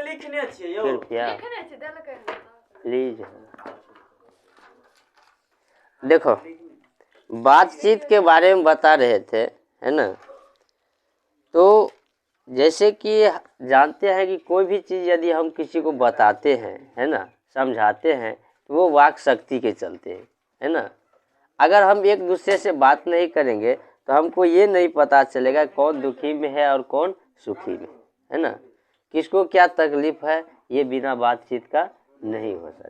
लिखने छियै प्लीज। देखो बातचीत के बारे में बता रहे थे, है ना। तो जैसे कि जानते हैं कि कोई भी चीज़ यदि हम किसी को बताते हैं, है ना, समझाते हैं, तो वो वाक शक्ति के चलते हैं, है ना। अगर हम एक दूसरे से बात नहीं करेंगे तो हमको ये नहीं पता चलेगा कौन दुखी में है और कौन सुखी में, है ना। किसको क्या तकलीफ है ये बिना बातचीत का नहीं हो सकता।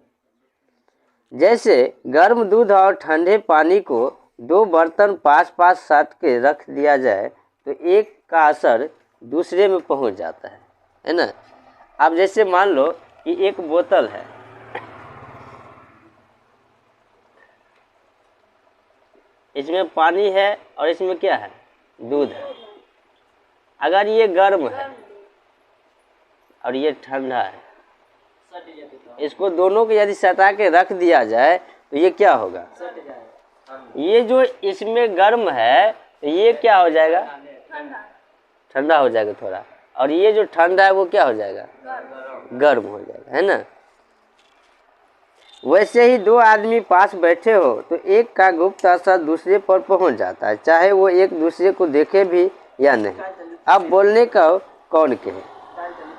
जैसे गर्म दूध और ठंडे पानी को दो बर्तन पास पास साट के रख दिया जाए तो एक का असर दूसरे में पहुंच जाता है ना। अब जैसे मान लो कि एक बोतल है, इसमें पानी है और इसमें क्या है, दूध है। अगर ये गर्म है और ये ठंडा है, इसको दोनों को यदि सटा के रख दिया जाए तो ये क्या होगा, ये जो इसमें गर्म है तो ये क्या हो जाएगा, ठंडा हो जाएगा थोड़ा, और ये जो ठंडा है वो क्या हो जाएगा, गर्म हो जाएगा, है ना। वैसे ही दो आदमी पास बैठे हो तो एक का गुप्त असर दूसरे पर पहुंच जाता है, चाहे वो एक दूसरे को देखे भी या नहीं। अब बोलने का कौन कहे,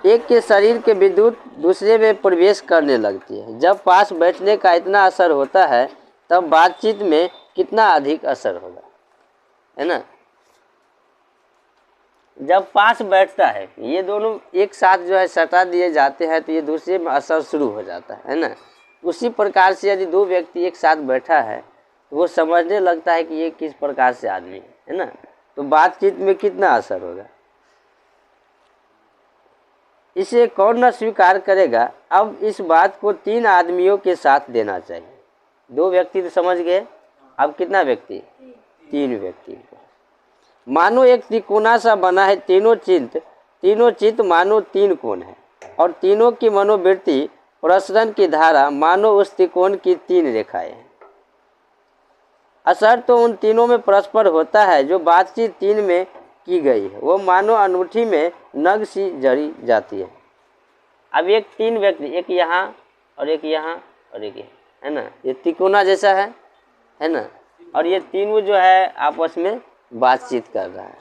एक के शरीर के विद्युत दूसरे में प्रवेश करने लगती है। जब पास बैठने का इतना असर होता है तब बातचीत में कितना अधिक असर होगा, है ना। जब पास बैठता है ये दोनों एक साथ जो है सटा दिए जाते हैं तो ये दूसरे में असर शुरू हो जाता है ना। उसी प्रकार से यदि दो व्यक्ति एक साथ बैठा है तो वो समझने लगता है कि ये किस प्रकार से आदमी है ना। तो बातचीत में कितना असर होगा, इसे कौन न स्वीकार करेगा। अब इस बात को तीन आदमियों के साथ देना चाहिए। दो व्यक्ति तो समझ गए, अब कितना व्यक्ति, तीन व्यक्ति। मानो एक त्रिकोणा सा बना है, तीनों चित्त मानो तीन कोण है और तीनों की मनोवृत्ति प्रसरण की धारा मानो उस त्रिकोण की तीन रेखाएं हैं। असर तो उन तीनों में परस्पर होता है। जो बातचीत तीन में की गई है वो मानो अंगूठी में नग सी जड़ी जाती है। अब एक तीन व्यक्ति, एक यहाँ और एक यहाँ और एक यहाँ, है ना, ये त्रिकोणा जैसा है ना। और ये तीनों जो है आपस में बातचीत कर रहा है।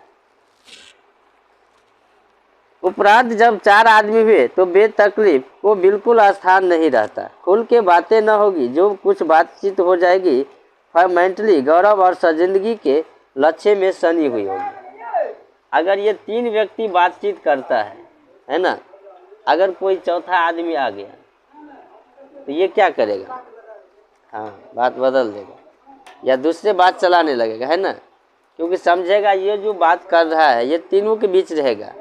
उपरांत जब चार आदमी हुए तो बेतकलीफ को बिल्कुल स्थान नहीं रहता। खुल के बातें न होगी, जो कुछ बातचीत हो जाएगी फॉर्मेंटली गौरव और सजिंदगी के लक्ष्य में सनी हुई होगी। अगर ये तीन व्यक्ति बातचीत करता है ना, अगर कोई चौथा आदमी आ गया तो ये क्या करेगा, हाँ बात बदल देगा या दूसरे बात चलाने लगेगा, है ना। क्योंकि समझेगा ये जो बात कर रहा है ये तीनों के बीच रहेगा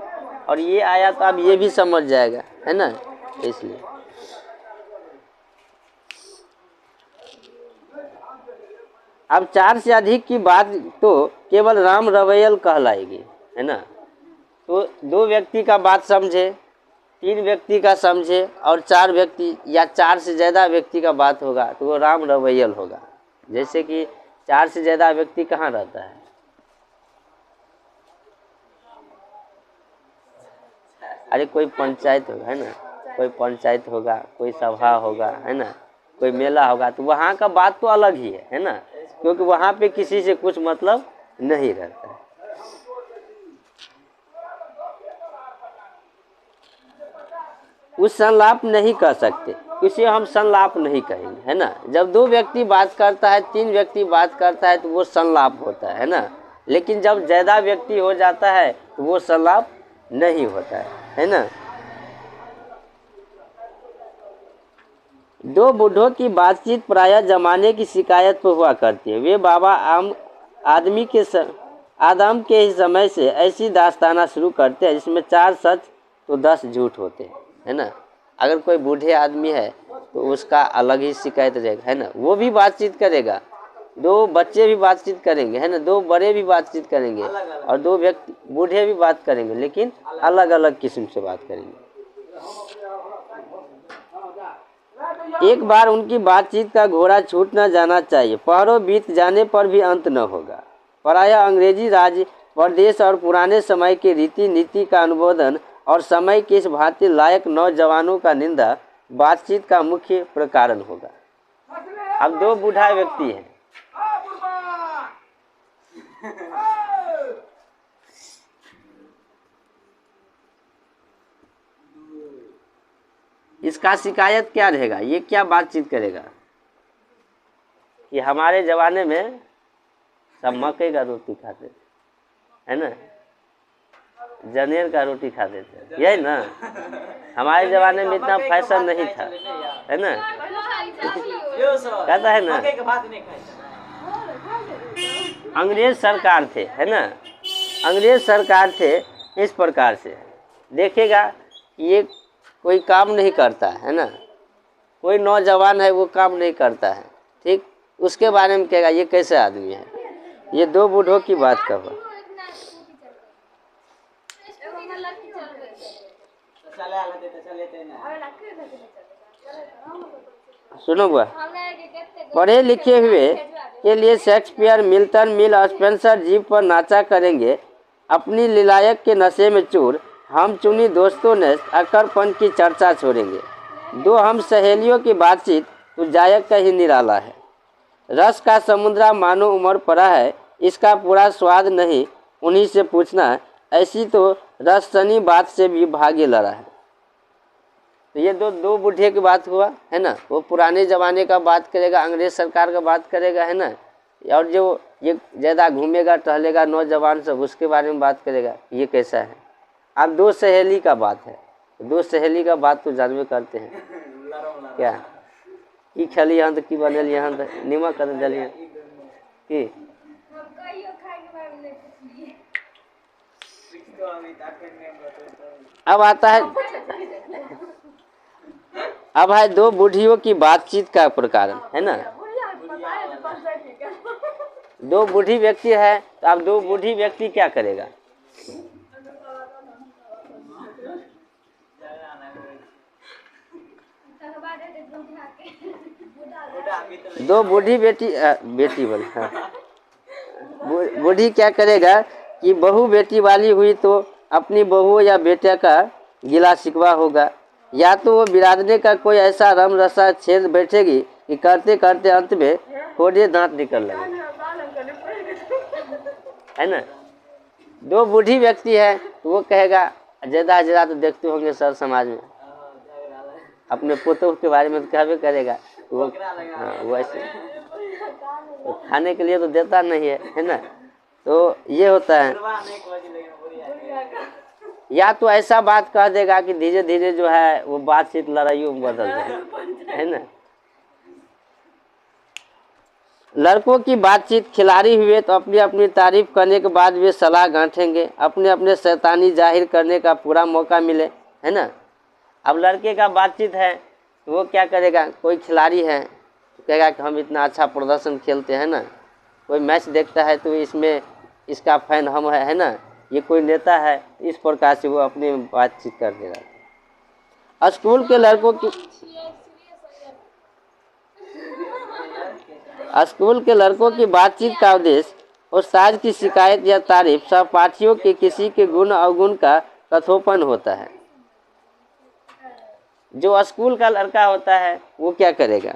और ये आया तो अब ये भी समझ जाएगा, है ना। इसलिए अब चार से अधिक की बात तो केवल राम रवैयल कहलाएगी, है ना। तो दो व्यक्ति का बात समझे, तीन व्यक्ति का समझे और चार व्यक्ति या चार से ज़्यादा व्यक्ति का बात होगा तो वो राम रवैयल होगा। जैसे कि चार से ज़्यादा व्यक्ति कहाँ रहता है, अरे कोई पंचायत होगा, है ना, कोई पंचायत होगा, कोई सभा होगा, है ना, कोई मेला होगा, तो वहाँ का बात तो अलग ही है ना। क्योंकि वहाँ पे किसी से कुछ मतलब नहीं रहता है। उस संलाप नहीं कर सकते, इसे हम संलाप नहीं कहेंगे, है ना। जब दो व्यक्ति बात करता है, तीन व्यक्ति बात करता है तो वो संलाप होता है ना। लेकिन जब ज़्यादा व्यक्ति हो जाता है तो वो संलाप नहीं होता है ना। दो बूढ़ों की बातचीत प्रायः जमाने की शिकायत पर हुआ करती है। वे बाबा आदम के ही समय से ऐसी दास्ताना शुरू करते हैं जिसमें 4 सच तो 10 झूठ होते हैं, है ना। अगर कोई बूढ़े आदमी है तो उसका अलग ही शिकायत रहेगा, है ना। वो भी बातचीत करेगा, दो बच्चे भी बातचीत करेंगे, है ना, दो बड़े भी बातचीत करेंगे और दो व्यक्ति बूढ़े भी बात करेंगे, लेकिन अलग अलग किस्म से बात करेंगे। एक बार उनकी बातचीत का घोड़ा छूट न जाना चाहिए, पहरों बीत जाने पर भी अंत न होगा। प्रायः अंग्रेजी राज प्रदेश और पुराने समय के रीति नीति का अनुमोदन और समय के इस भांति लायक नौजवानों का निंदा बातचीत का मुख्य प्रकारण होगा। अब दो बूढ़ा व्यक्ति हैं, इसका शिकायत क्या रहेगा, ये क्या बातचीत करेगा कि हमारे ज़माने में सब मकई का रोटी खाते थे, है ना, जनेर का रोटी खाते थे, यही ना। हमारे ज़माने में इतना फैशन नहीं था, है ना, कहता है ना। अंग्रेज सरकार थे, है ना, अंग्रेज सरकार थे। इस प्रकार से देखेगा ये कोई काम नहीं करता है ना, कोई नौजवान है वो काम नहीं करता है, ठीक, उसके बारे में कहेगा ये कैसे आदमी है। ये दो बूढ़ों की बात कहो। सुनो बुआ, पढ़े लिखे हुए के लिए शेक्सपियर, मिल्टन, मिल और स्पेंसर जीव पर नाचा करेंगे। अपनी लीलायक के नशे में चूर हम चुनी दोस्तों ने अकड़पन की चर्चा छोड़ेंगे। दो हम सहेलियों की बातचीत तो जायक का ही निराला है। रस का समुद्रा मानो उमड़ पड़ा है, इसका पूरा स्वाद नहीं उन्हीं से पूछना, ऐसी तो रससनी बात से भी भागे लड़ा है। तो ये दो बूढ़े की बात हुआ, है ना। वो पुराने ज़माने का बात करेगा, अंग्रेज सरकार का बात करेगा, है ना। और जो ये ज़्यादा घूमेगा टहलेगा नौजवान सब, उसके बारे में बात करेगा, ये कैसा है। अब दो सहेली का बात है, दो सहेली का बात तो जानवे करते हैं क्या की खली यहाँ तो की बनल यहाँ तो नीमक कर जलिए की। अब आता है, अब है दो बूढ़ियों की बातचीत का प्रकार, है ना। दो बूढ़ी व्यक्ति है, तो अब दो बूढ़ी व्यक्ति क्या करेगा। दो बूढ़ी बेटी बोले, हाँ, बूढ़ी क्या करेगा कि बहू बेटी वाली हुई तो अपनी बहू या बेटे का गिला शिकवा होगा, या तो वो बिरादने का कोई ऐसा रम रसा छेद बैठेगी कि करते करते अंत में थोड़े दांत निकल लगे, है ना। दो बूढ़ी व्यक्ति है तो वो कहेगा ज़्यादा तो देखते होंगे सर समाज में, अपने पोतों के बारे में तो कहबे करेगा वो, हाँ वो ऐसे तो खाने के लिए तो देता नहीं है ना। तो ये होता है, या तो ऐसा बात कह देगा कि धीरे धीरे जो है वो बातचीत लड़ाइयों में बदल जाए, है ना। लड़कों की बातचीत खिलाड़ी हुए तो अपनी अपनी तारीफ करने के बाद वे सलाह गांठेंगे, अपने अपने शैतानी जाहिर करने का पूरा मौका मिले, है ना। अब लड़के का बातचीत है तो वो क्या करेगा, कोई खिलाड़ी है तो कहेगा कि हम इतना अच्छा प्रदर्शन खेलते हैं ना, कोई मैच देखता है तो इसमें इसका फैन हम है ना, ये कोई नेता है, इस प्रकार से वो अपनी बातचीत कर देगा। स्कूल के लड़कों की स्कूल के लड़कों की बातचीत का उद्देश्य उस्ताद की शिकायत या तारीफ, सहपाठियों के किसी के गुण अवगुण का कथोपन होता है। जो स्कूल का लड़का होता है वो क्या करेगा,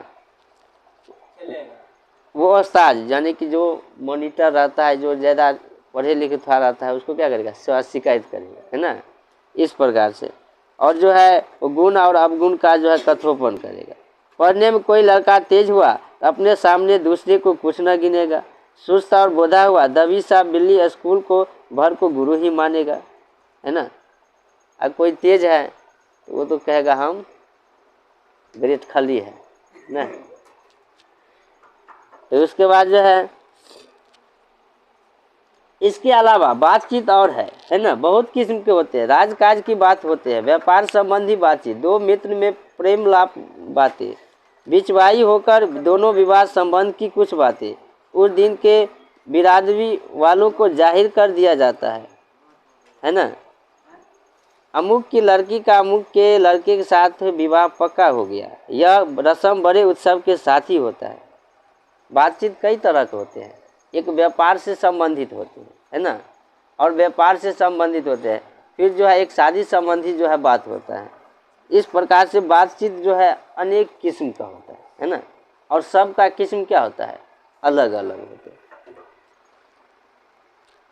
वो उस्ताद यानी कि जो मॉनिटर रहता है, जो ज़्यादा पढ़े लिखे थोड़ा रहता है, उसको क्या करेगा, शिकायत करेगा, है ना, इस प्रकार से। और जो है वो गुण और अवगुण का जो है कथोपन करेगा। पढ़ने में कोई लड़का तेज हुआ तो अपने सामने दूसरे को कुछ न गिनेगा, सुस्त और बोधा हुआ दबी सा बिल्ली स्कूल को भर को गुरु ही मानेगा, है ना। अब कोई तेज है तो वो तो कहेगा हम ग्रेट खली है ना। तो उसके बाद जो है इसके अलावा बातचीत और है ना, बहुत किस्म के होते हैं। राजकाज की बात होते हैं, व्यापार संबंधी बातचीत, दो मित्र में प्रेम लाप बातें, बिचवाई होकर दोनों विवाह संबंध की कुछ बातें उस दिन के बिरादरी वालों को जाहिर कर दिया जाता है ना। अमुक की लड़की का अमुक के लड़के के साथ विवाह पक्का हो गया। यह रस्म बड़े उत्सव के साथ ही होता है। बातचीत कई तरह के होते हैं, एक व्यापार से संबंधित होते हैं, है ना, और व्यापार से संबंधित होते हैं, फिर जो है एक शादी संबंधी जो है बात होता है। इस प्रकार से बातचीत जो है अनेक किस्म का होता है ना, और सबका किस्म क्या होता है, अलग अलग होते हैं।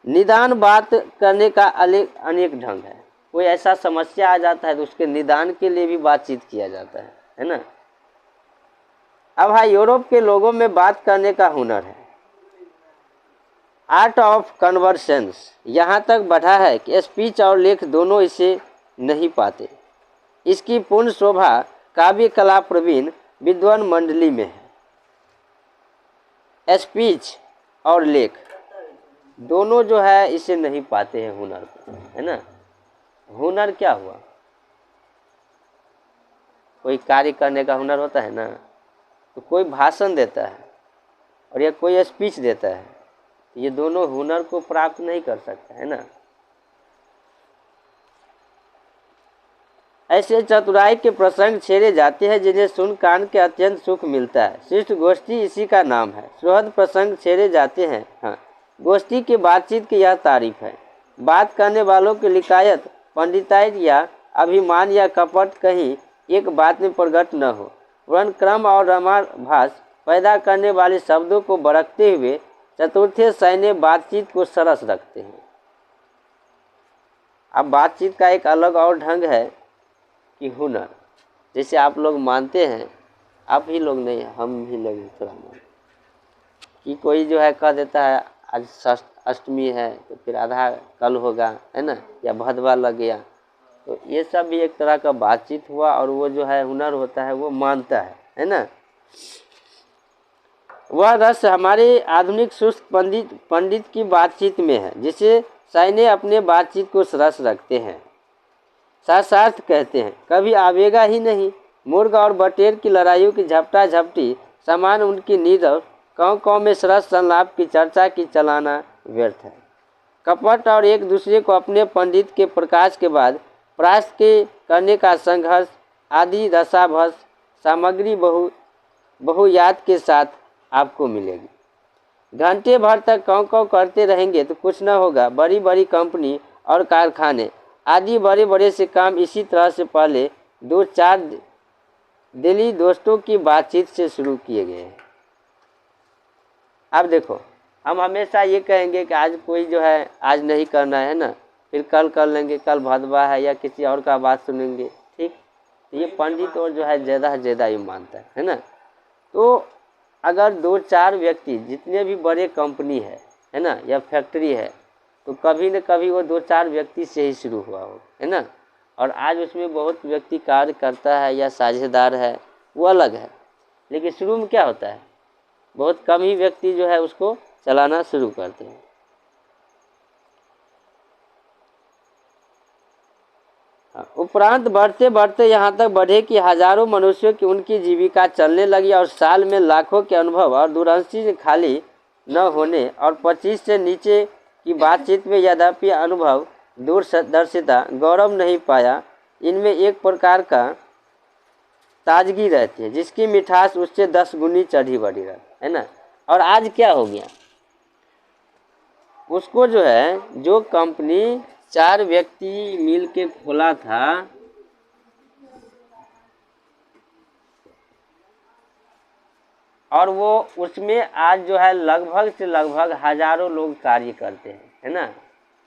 निदान बात करने का अनेक ढंग है। कोई ऐसा समस्या आ जाता है तो उसके निदान के लिए भी बातचीत किया जाता है ना। अब हाँ, यूरोप के लोगों में बात करने का हुनर है, आर्ट ऑफ कन्वर्सेंस यहाँ तक बढ़ा है कि स्पीच और लेख दोनों इसे नहीं पाते। इसकी पूर्ण शोभा काव्य कला प्रवीण विद्वान मंडली में है। स्पीच और लेख दोनों जो है इसे नहीं पाते हैं हुनर को, है ना। हुनर क्या हुआ, कोई कार्य करने का हुनर होता है ना, तो कोई भाषण देता है और या कोई स्पीच देता है, ये दोनों हुनर को प्राप्त नहीं कर सकता, है ना। ऐसे चतुराई के प्रसंग छेड़े जाते हैं जिन्हें सुन कान के अत्यंत सुख मिलता है। शिष्ट गोष्ठी इसी का नाम है। सुहृद प्रसंग छेड़े जाते हैं। हाँ, गोष्ठी की बातचीत की यह तारीफ है। बात करने वालों की लिकायत, पंडिताई या अभिमान या कपट कहीं एक बात में प्रकट न हो, वर्ण क्रम और रमाभास पैदा करने वाले शब्दों को बरकते हुए चतुर्थे सैन्य बातचीत को सरस रखते हैं। अब बातचीत का एक अलग और ढंग है कि हुनर, जैसे आप लोग मानते हैं, आप ही लोग नहीं, हम भी लोग थोड़ा मानते कि कोई जो है कह देता है आज अष्टमी है तो फिर आधा कल होगा, है ना, या भदवा लग गया, तो ये सब भी एक तरह का बातचीत हुआ और वो जो है हुनर होता है, वो मानता है ना। वह रस हमारे आधुनिक सुस्त पंडित की बातचीत में है, जिसे सैन्य अपने बातचीत को सरस रखते हैं, शास्त्रार्थ कहते हैं, कभी आवेगा ही नहीं। मुर्ग और बटेर की लड़ाइयों की झपटा झपटी समान उनकी नीरव कौ में सरस संलाप की चर्चा की चलाना व्यर्थ है। कपट और एक दूसरे को अपने पंडित के प्रकाश के बाद परास्त के करने का संघर्ष आदि रसाभस सामग्री बहुयात के साथ आपको मिलेगी। घंटे भर तक कौ करते रहेंगे तो कुछ न होगा। बड़ी बड़ी कंपनी और कारखाने आदि बड़े बड़े से काम इसी तरह से पहले 2-4 दिली दोस्तों की बातचीत से शुरू किए गए हैं। अब देखो, हम हमेशा ये कहेंगे कि आज कोई जो है आज नहीं करना है ना, फिर कल कर लेंगे, कल भदवा है या किसी और का बात सुनेंगे, ठीक। ये पंडित और जो है ज़्यादा से ज़्यादा ये मानता है ना। तो अगर 2-4 व्यक्ति, जितने भी बड़े कंपनी है ना, या फैक्ट्री है, तो कभी न कभी वो 2-4 व्यक्ति से ही शुरू हुआ हो, है ना। और आज उसमें बहुत व्यक्ति कार्य करता है या साझेदार है, वो अलग है, लेकिन शुरू में क्या होता है, बहुत कम ही व्यक्ति जो है उसको चलाना शुरू करते हैं। उपरांत बढ़ते बढ़ते यहाँ तक बढ़े कि हजारों मनुष्यों की उनकी जीविका चलने लगी और साल में लाखों के अनुभव और दूरदर्शी से खाली न होने और 25 से नीचे की बातचीत में यद्यपि अनुभव दूरदर्शिता गौरव नहीं पाया, इनमें एक प्रकार का ताजगी रहती है जिसकी मिठास उससे 10 गुनी चढ़ी बढ़ी रहती है ना। और आज क्या हो गया, उसको जो है, जो कंपनी 4 व्यक्ति मिल के खोला था, और वो उसमें आज जो है लगभग से लगभग हजारों लोग कार्य करते हैं, है ना।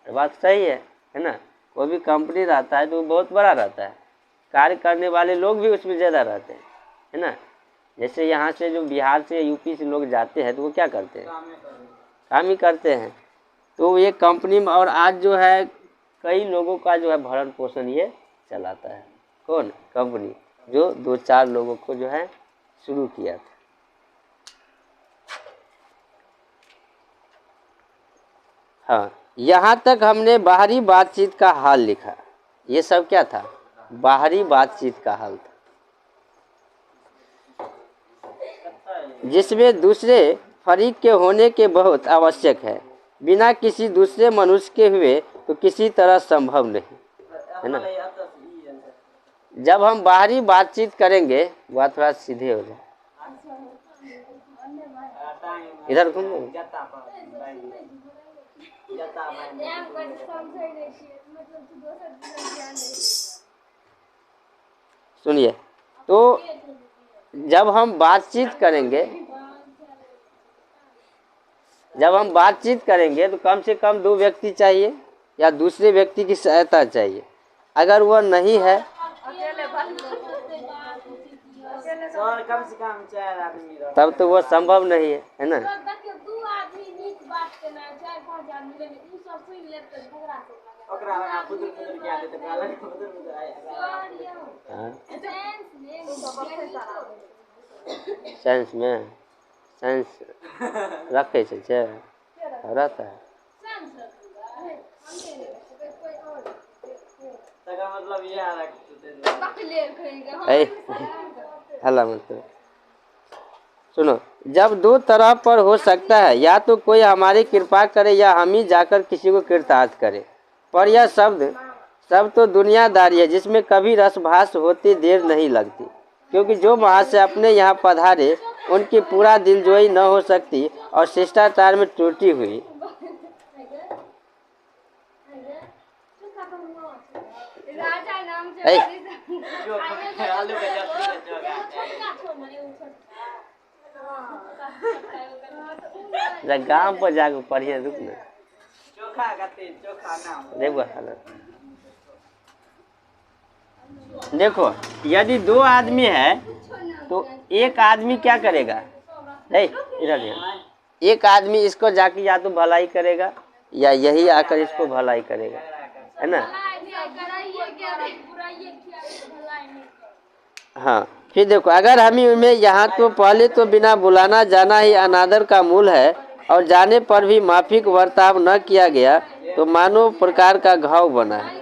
बात सही है ना। कोई भी कंपनी रहता है तो वो बहुत बड़ा रहता है, कार्य करने वाले लोग भी उसमें ज़्यादा रहते हैं, है ना। जैसे यहाँ से जो बिहार से यूपी से लोग जाते हैं तो वो क्या करते हैं, काम ही करते हैं। तो ये कंपनी में, और आज जो है कई लोगों का जो है भरण पोषण ये चलाता है। कौन? कंपनी, जो 2-4 लोगों को जो है शुरू किया था। हाँ, यहाँ तक हमने बाहरी बातचीत का हाल लिखा। ये सब क्या था? बाहरी बातचीत का हाल था। जिसमें दूसरे फरीक के होने के बहुत आवश्यक है। बिना किसी दूसरे मनुष्य के हुए तो किसी तरह संभव नहीं, है ना। जब हम बाहरी बातचीत करेंगे, बात थोड़ा सीधे हो जाए, इधर घूम लो। सुनिए, तो जब हम बातचीत करेंगे तो कम से कम 2 व्यक्ति चाहिए या दूसरे व्यक्ति की सहायता चाहिए। अगर वह नहीं है कम से कम 4 आदमी, तब तो वो संभव नहीं है ना। साइंस में साइंस रखे छै रहता है। मतलब ये हल्ला मत करो। सुनो, जब 2 तरह पर हो सकता है, या तो कोई हमारी कृपा करे या हम ही जाकर किसी को कृतार्थ करें। पर यह सब तो दुनियादारी है, जिसमें कभी रसभास होती देर नहीं लगती, क्योंकि जो महाशय अपने यहाँ पधारे उनकी पूरा दिलजोई न हो सकती और शिष्टाचार में त्रुटि हुई। गाँव पर जाकर पढ़िए, रुक ना। देखो, यदि 2 आदमी है तो एक आदमी क्या करेगा, एक आदमी इसको जाके या तो भलाई करेगा या यही आकर इसको भलाई करेगा, है ना। हाँ, फिर देखो, अगर हमें यहाँ तो पहले तो बिना बुलाना जाना ही अनादर का मूल है, और जाने पर भी माफिक बर्ताव न किया गया तो मानव प्रकार का घाव बना है।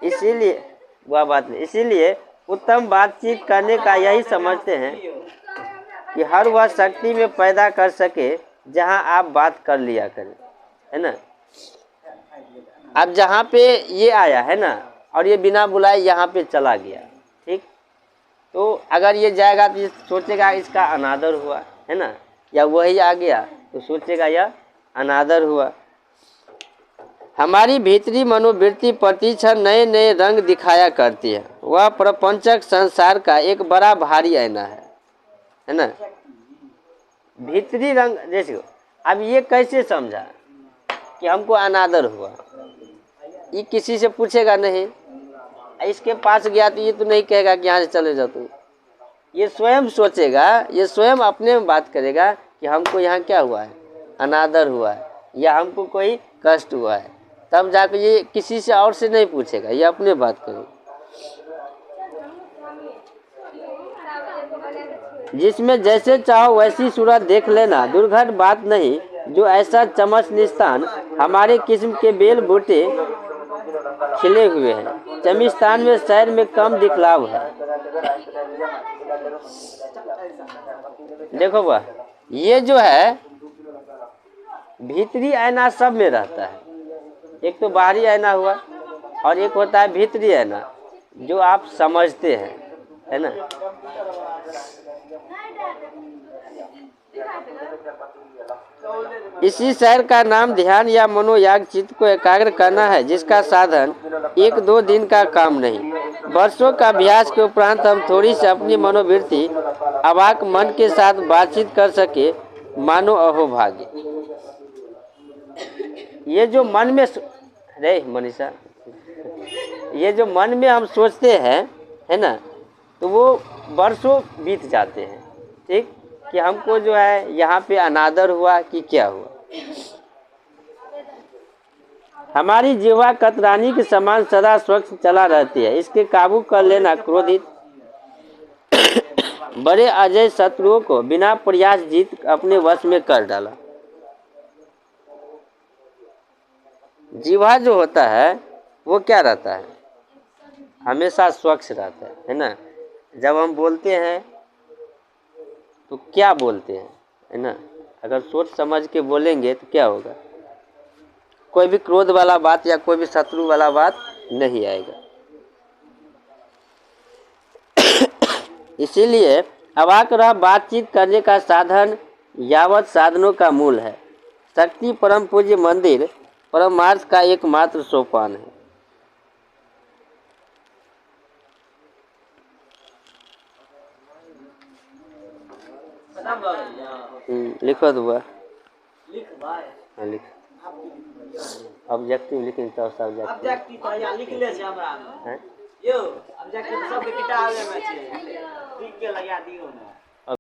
इसीलिए वह बात नहीं, इसीलिए उत्तम बातचीत करने का यही समझते हैं कि हर वह शक्ति में पैदा कर सके जहां आप बात कर लिया करें, है ना। अब जहाँ पे ये आया है ना, और ये बिना बुलाए यहाँ पे चला गया, ठीक, तो अगर ये जाएगा तो ये सोचेगा इसका अनादर हुआ, है ना, या वही आ गया तो सोचेगा यह अनादर हुआ। हमारी भीतरी मनोवृत्ति प्रतिक्षण नए नए रंग दिखाया करती है। वह प्रपंचक संसार का एक बड़ा भारी आईना है ना। भीतरी रंग जैसे, अब ये कैसे समझा कि हमको अनादर हुआ, ये किसी से पूछेगा नहीं। इसके पास गया तो ये तो नहीं कहेगा कि यहाँ से चले जाओ तुम, ये स्वयं सोचेगा, ये स्वयं अपने में बात करेगा कि हमको यहाँ क्या हुआ है, अनादर हुआ है, या हमको कोई कष्ट हुआ है, तब जाकर ये किसी से और से नहीं पूछेगा, ये अपने बात करेगा। जिसमें जैसे चाहो वैसी सूरत देख लेना दुर्घट बात नहीं, जो ऐसा चमच निस्तान हमारे किस्म के बेल बूटे खिले हुए हैं, चमिस्तान में शहर में कम दिखलाव है। देखो वाह, ये जो है भीतरी आईना सब में रहता है। एक तो बाहरी आईना हुआ और एक होता है भीतरी आईना, जो आप समझते हैं, है ना। इसी शहर का नाम ध्यान या मनोयाग चित्त को एकाग्र करना है, जिसका साधन 1-2 दिन का काम नहीं, वर्षों का अभ्यास के उपरांत हम थोड़ी सी अपनी मनोवृत्ति अवाक मन के साथ बातचीत कर सके, मानो अहोभाग्य। ये जो मन में रे मनीषा, ये जो मन में हम सोचते हैं, है ना, तो वो वर्षों बीत जाते हैं, ठीक, कि हमको जो है यहाँ पे अनादर हुआ कि क्या हुआ। हमारी जीवा कतरानी के समान सदा स्वच्छ चला रहती है, इसके काबू कर लेना क्रोधित बड़े अजय शत्रुओं को बिना प्रयास जीत अपने वश में कर डाला। जीवा जो होता है वो क्या रहता है, हमेशा स्वच्छ रहता है ना, जब हम बोलते हैं तो क्या बोलते हैं, है ना। अगर सोच समझ के बोलेंगे तो क्या होगा, कोई भी क्रोध वाला बात या कोई भी शत्रु वाला बात नहीं आएगा। इसीलिए अवाक् बातचीत करने का साधन यावत साधनों का मूल है। शक्ति परम पूज्य मंदिर परमार्थ का एकमात्र सोपान है। लिखो तो हुआ, हाँ लिख। ऑब्जेक्टिव लिखिन तो ऑब्जेक्टिव तो या लिख ले छै हमरा में यो ऑब्जेक्टिव सब के किताब में छै, लिख के लगा दियो ना।